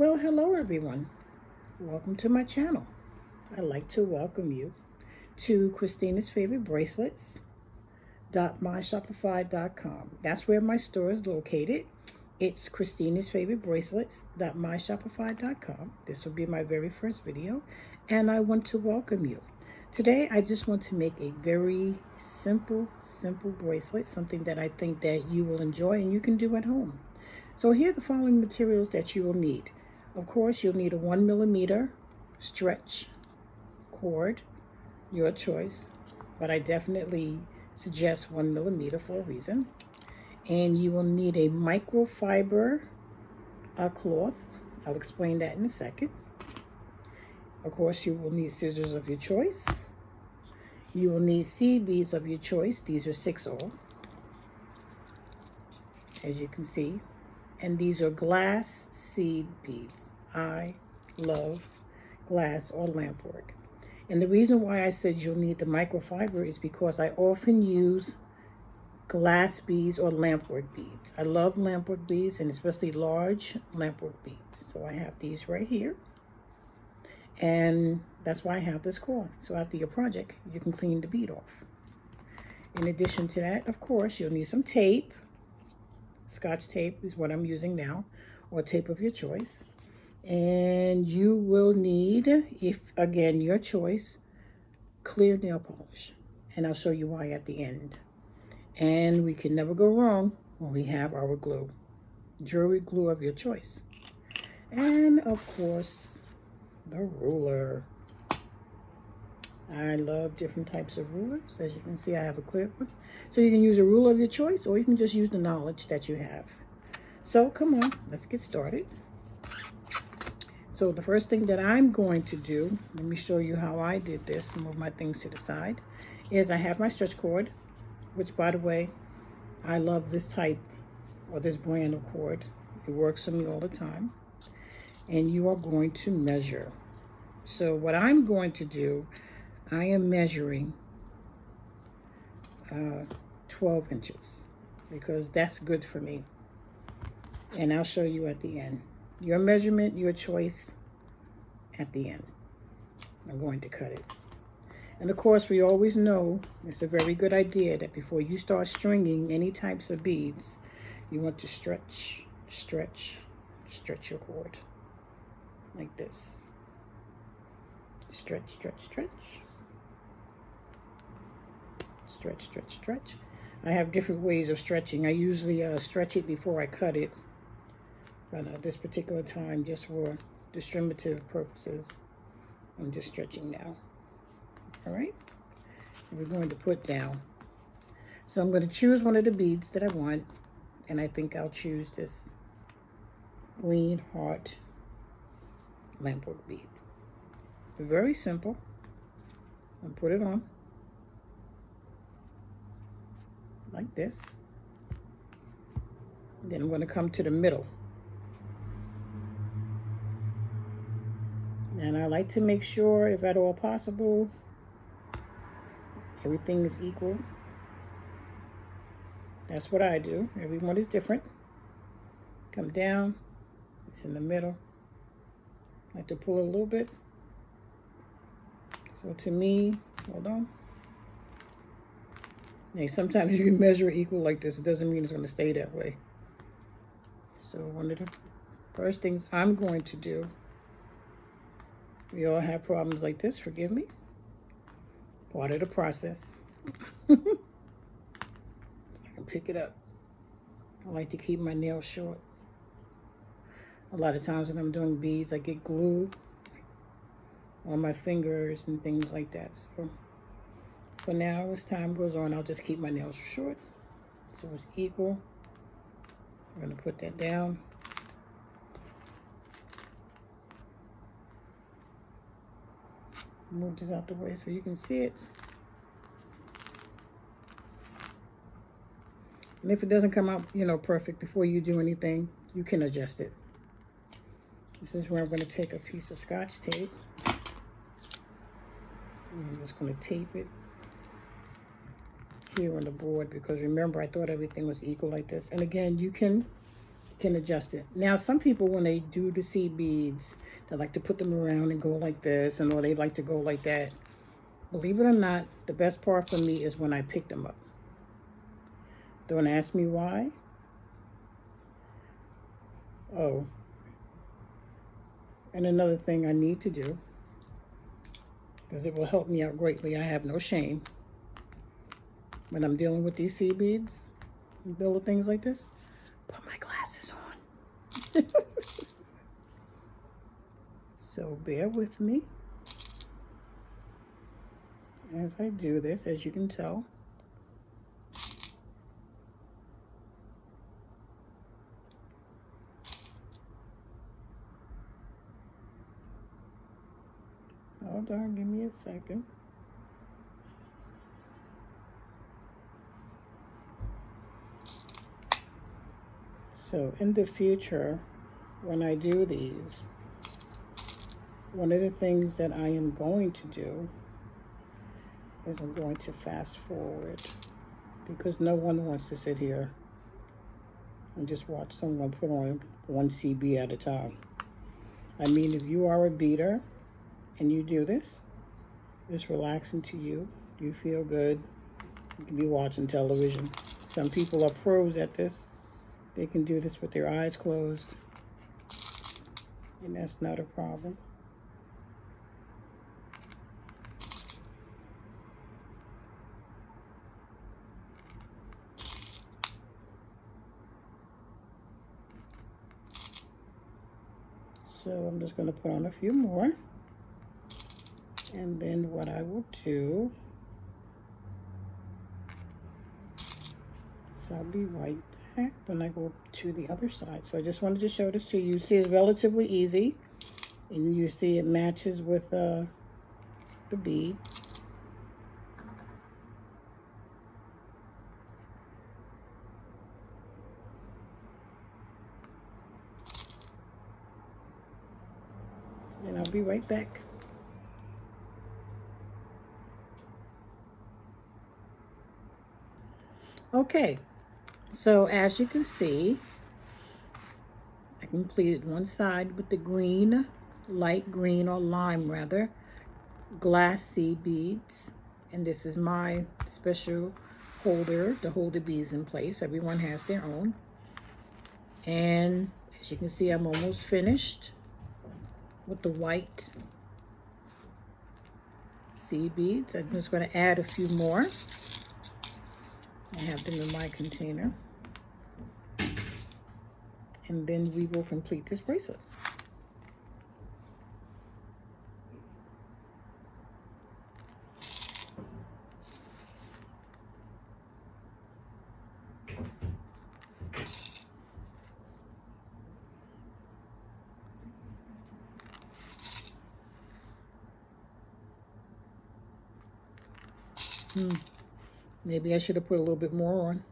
Well, hello everyone. Welcome to my channel. I'd like to welcome you to Christina's Favorite Bracelets .myshopify.com. That's where my store is located. It's Christina's Favorite Bracelets .myshopify.com. This will be my very first video, and I want to welcome you. Today, I just want to make a very simple bracelet, something that I think that you will enjoy and you can do at home. So here are the following materials that you will need. Of course, you'll need a 1mm stretch cord, your choice, but I definitely suggest 1mm for a reason. And you will need a microfiber cloth. I'll explain that in a second. Of course, you will need scissors of your choice. You will need seed beads of your choice. These are 6/0, as you can see. And these are glass seed beads. I love glass or lamp work. And the reason why I said you'll need the microfiber is because I often use glass beads or lampwork beads. I love lampwork beads, and especially large lampwork beads. So I have these right here. And that's why I have this cloth. So after your project, you can clean the bead off. In addition to that, of course, you'll need some tape. Scotch tape is what I'm using now, or tape of your choice. And you will need, if again your choice, clear nail polish. And I'll show you why at the end. And we can never go wrong when we have our glue, jewelry glue of your choice. And of course, the ruler. I love different types of rulers. As you can see, I have a clear one. So you can use a ruler of your choice, or you can just use the knowledge that you have. So come on, let's get started. So the first thing that I'm going to do, let me show you how I did this and move my things to the side, is I have my stretch cord, which by the way, I love this type or this brand of cord. It works for me all the time. And you are going to measure. So what I'm going to do, I am measuring 12 inches because that's good for me. And I'll show you at the end. Your measurement, your choice at the end. I'm going to cut it. And of course, we always know it's a very good idea that before you start stringing any types of beads, you want to stretch your cord like this. Stretch. Stretch. I have different ways of stretching. I usually stretch it before I cut it. But this particular time, just for distributive purposes, I'm just stretching now. All right? We're going to put down. So I'm going to choose one of the beads that I want. And I think I'll choose this green heart lampwork bead. Very simple. I'll put it on like this. Then I'm going to come to the middle. And I like to make sure, if at all possible, everything is equal. That's what I do. Everyone is different. Come down. It's in the middle. I like to pull a little bit. So to me, hold on. Now, sometimes you can measure it equal like this. It doesn't mean it's going to stay that way. So one of the first things I'm going to do, we all have problems like this, forgive me. Part of the process. I can pick it up. I like to keep my nails short. A lot of times when I'm doing beads, I get glue on my fingers and things like that. So for now, as time goes on, I'll just keep my nails short. So it's equal. I'm going to put that down. Move this out the way so you can see it. And if it doesn't come out, perfect before you do anything, you can adjust it. This is where I'm going to take a piece of Scotch tape. I'm just going to tape it here on the board because remember, I thought everything was equal like this. And again, you can can adjust it. Now, some people, when they do the seed beads, they like to put them around and go like this, and or they like to go like that. Believe it or not, the best part for me is when I pick them up. Don't ask me why. Oh, and another thing I need to do, because it will help me out greatly, I have no shame when I'm dealing with these seed beads, little things like this, put my glasses on. So bear with me as I do this, as you can tell. Hold on, give me a second. So in the future, when I do these, one of the things that I am going to do is I'm going to fast forward, because no one wants to sit here and just watch someone put on one CB at a time. I mean, if you are a beater and you do this, it's relaxing to you. You feel good. You can be watching television. Some people are pros at this. They can do this with their eyes closed, and that's not a problem. So I'm just going to put on a few more. And then what I will do, so I'll be right back when I go to the other side. So I just wanted to show this to you. You see it's relatively easy. And you see it matches with the bead. And I'll be right back. Okay, so as you can see, I completed one side with the green, light green or lime rather, glass seed beads. And this is my special holder to hold the beads in place. Everyone has their own. And as you can see, I'm almost finished with the white seed beads. I'm just going to add a few more. I have them in my container. And then we will complete this bracelet. Maybe I should have put a little bit more on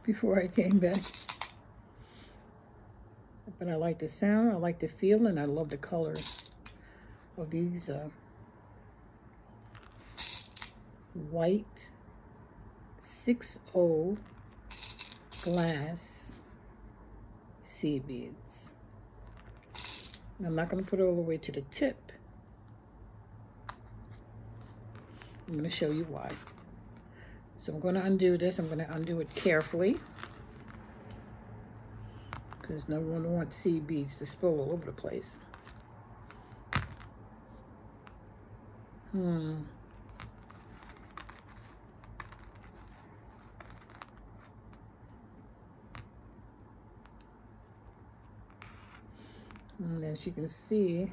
before I came back. But I like the sound, I like the feel, and I love the colors of these white 6O glass seed beads. I'm not going to put it all the way to the tip. I'm going to show you why. So I'm going to undo this. I'm going to undo it carefully, because no one wants seed beads to spill all over the place. And as you can see,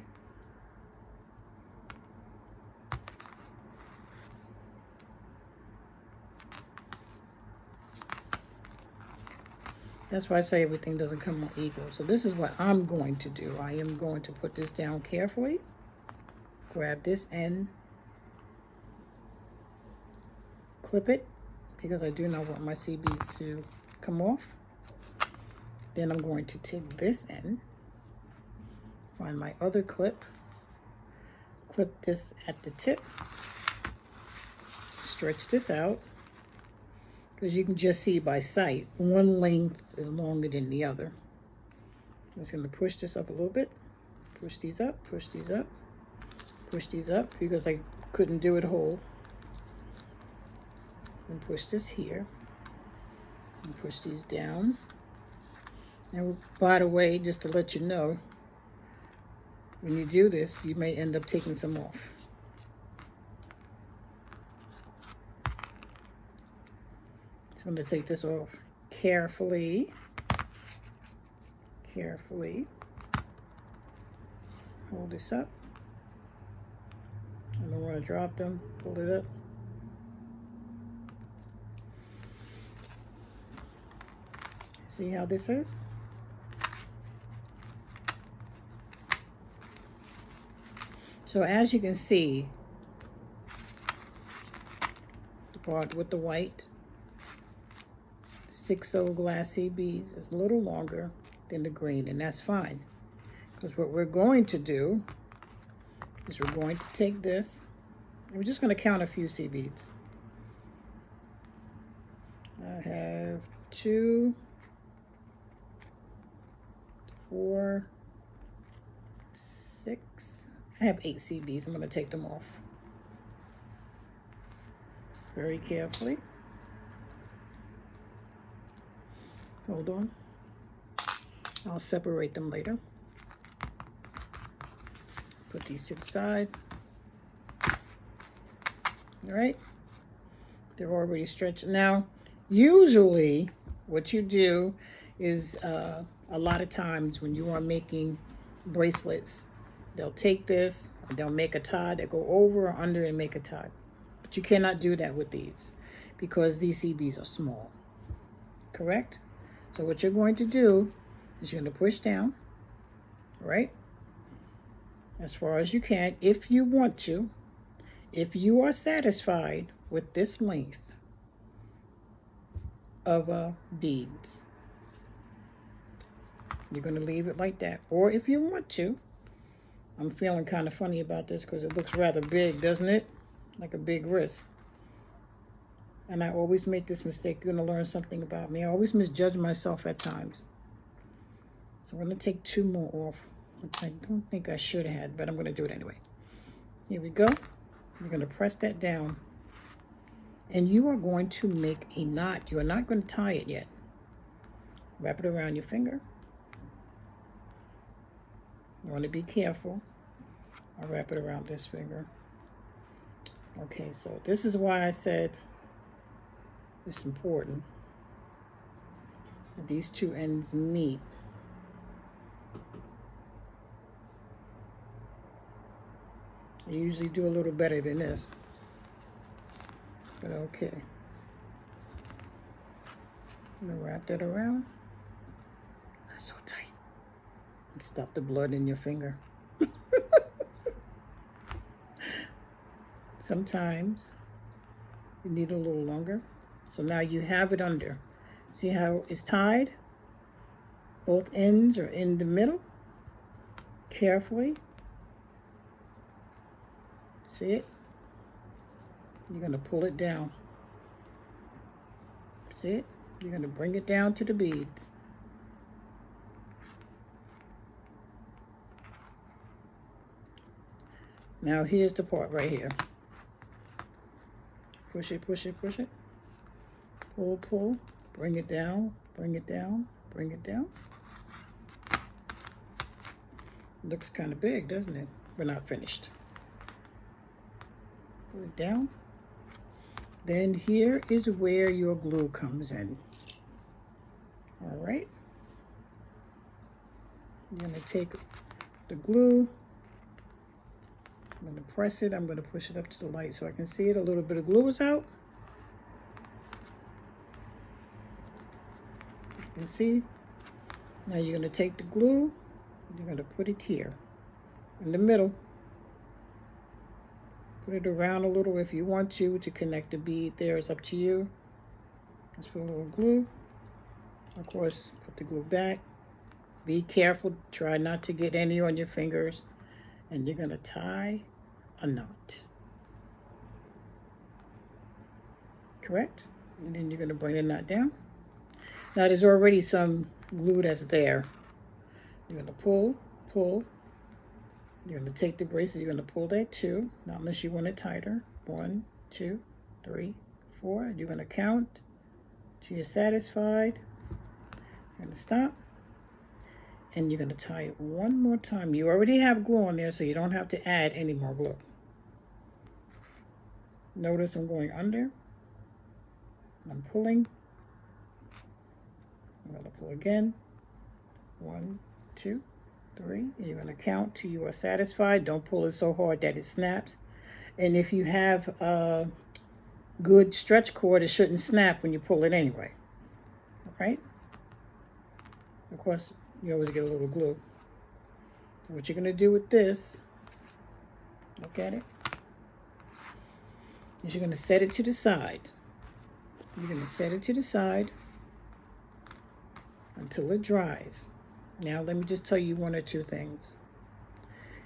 that's why I say everything doesn't come out equal. So this is what I'm going to do. I am going to put this down carefully, grab this end, clip it, because I do not want my seed beads to come off. Then I'm going to take this end, find my other clip, clip this at the tip, stretch this out, because you can just see by sight. One length is longer than the other. I'm just going to push this up a little bit. Push these up, push these up, push these up, because I couldn't do it whole. And push this here. And push these down. And by the way, just to let you know, when you do this, you may end up taking some off. So I'm going to take this off carefully. Carefully. Hold this up. I don't want to drop them. Pull it up. See how this is? So as you can see, the part with the white 6/0 glassy beads is a little longer than the green, and that's fine. Because what we're going to do is we're going to take this, and we're just going to count a few seed beads. I have 2, 4, 6. I have 8 seed beads. I'm going to take them off very carefully. Hold on. I'll separate them later. Put these to the side. All right. They're already stretched. Now, usually what you do is a lot of times when you are making bracelets, they'll take this, and they'll make a tie. They'll go over or under and make a tie. But you cannot do that with these because these CBs are small. Correct? So what you're going to do is you're going to push down, right? As far as you can, if you want to. If you are satisfied with this length of beads, you're going to leave it like that. Or if you want to, I'm feeling kind of funny about this because it looks rather big, doesn't it? Like a big wrist. And I always make this mistake. You're going to learn something about me. I always misjudge myself at times. So I'm going to take 2 more off, which I don't think I should have had, but I'm going to do it anyway. Here we go. You're going to press that down. And you are going to make a knot. You are not going to tie it yet. Wrap it around your finger. You want to be careful. I'll wrap it around this finger. Okay, so this is why I said it's important that these 2 ends meet. I usually do a little better than this, but okay. I'm gonna wrap that around. That's so tight. And stop the blood in your finger. Sometimes you need a little longer. So now you have it under. See how it's tied? Both ends are in the middle. Carefully. See it? You're going to pull it down. See it? You're going to bring it down to the beads. Now here's the part right here. Push it, push it, push it. Pull, pull. Bring it down, bring it down, bring it down. Looks kind of big, doesn't it? We're not finished. Pull it down. Then here is where your glue comes in. All right. I'm going to take the glue. I'm going to press it. I'm going to push it up to the light so I can see it. A little bit of glue is out. You can see. Now you're going to take the glue. You're going to put it here in the middle. Put it around a little if you want to connect the bead there. It's up to you. Let's put a little glue. Of course, put the glue back. Be careful. Try not to get any on your fingers. And you're going to tie a knot. Correct? And then you're going to bring the knot down. Now there's already some glue that's there. You're going to pull, pull. You're going to take the bracelet, you're going to pull that too, not unless you want it tighter. 1, 2, 3, 4. You're going to count till you're satisfied. You're going to stop. And you're going to tie it one more time. You already have glue on there, so you don't have to add any more glue. Notice I'm going under. I'm pulling. I'm going to pull again. 1, 2, 3. And you're going to count till you are satisfied. Don't pull it so hard that it snaps. And if you have a good stretch cord, it shouldn't snap when you pull it anyway. All right? Of course, you always get a little glue. What you're going to do with this, look at it, is you're going to set it to the side. You're going to set it to the side until it dries. Now, let me just tell you 1 or 2 things.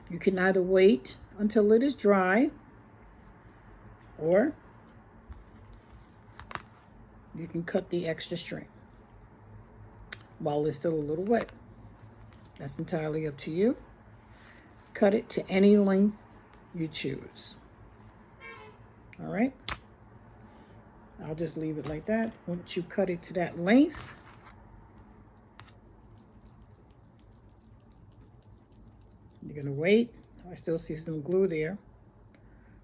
You can either wait until it is dry, or you can cut the extra string while it's still a little wet. That's entirely up to you. Cut it to any length you choose. All right? I'll just leave it like that. Once you cut it to that length, you're going to wait. I still see some glue there.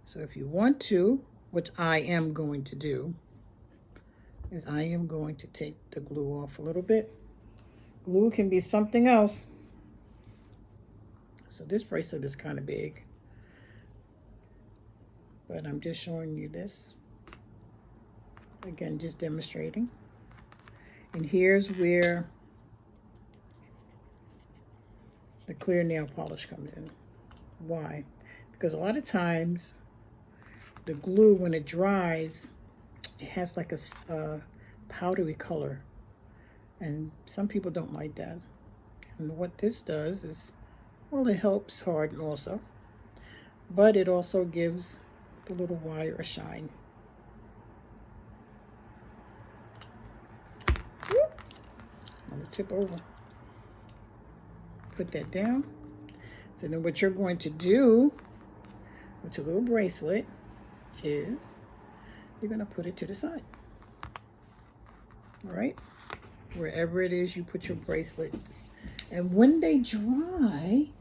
So if you want to, which I am going to do, is I am going to take the glue off a little bit. Glue can be something else. So this bracelet is kind of big, but I'm just showing you this. Again, just demonstrating. And here's where the clear nail polish comes in. Why? Because a lot of times the glue, when it dries, it has like a powdery color, and some people don't like that. And what this does is, well, it helps harden also, but it also gives the little wire a shine. Whoop. I'm gonna tip over. Put that down. So then what you're going to do with your little bracelet is you're going to put it to the side. All right? Wherever it is you put your bracelets. And when they dry,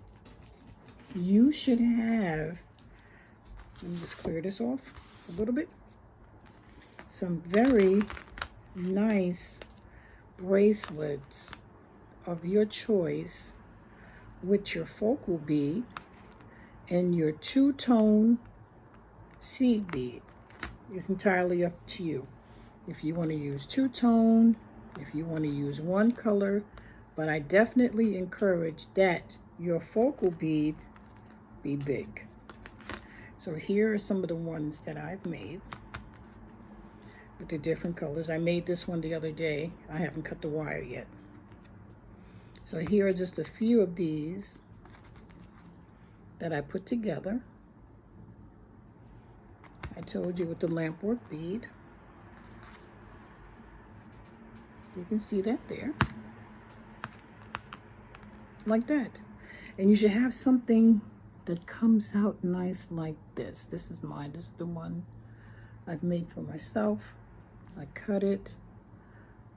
you should have, let me just clear this off a little bit, some very nice bracelets of your choice with your focal bead and your 2-tone seed bead. It's entirely up to you. If you want to use 2-tone, if you want to use 1 color, but I definitely encourage that your focal bead be big. So here are some of the ones that I've made with the different colors. I made this one the other day. I haven't cut the wire yet. So here are just a few of these that I put together. I told you with the lampwork bead. You can see that there. Like that. And you should have something that comes out nice like this. This is mine. This is the one I've made for myself. I cut it.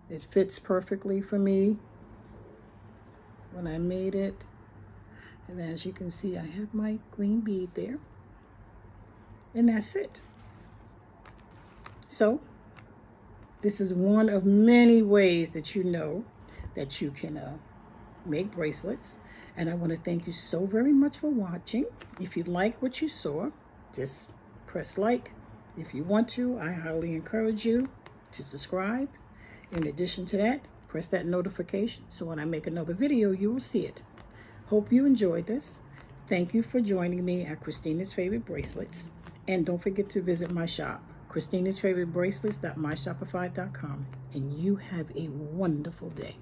It fits perfectly for me when I made it. And as you can see, I have my green bead there. And that's it. So this is one of many ways that you know that you can make bracelets. And I want to thank you so very much for watching. If you like what you saw, just press like. If you want to, I highly encourage you to subscribe. In addition to that, press that notification so when I make another video, you will see it. Hope you enjoyed this. Thank you for joining me at Christina's Favorite Bracelets. And don't forget to visit my shop, christinasfavoritebracelets.myshopify.com. And you have a wonderful day.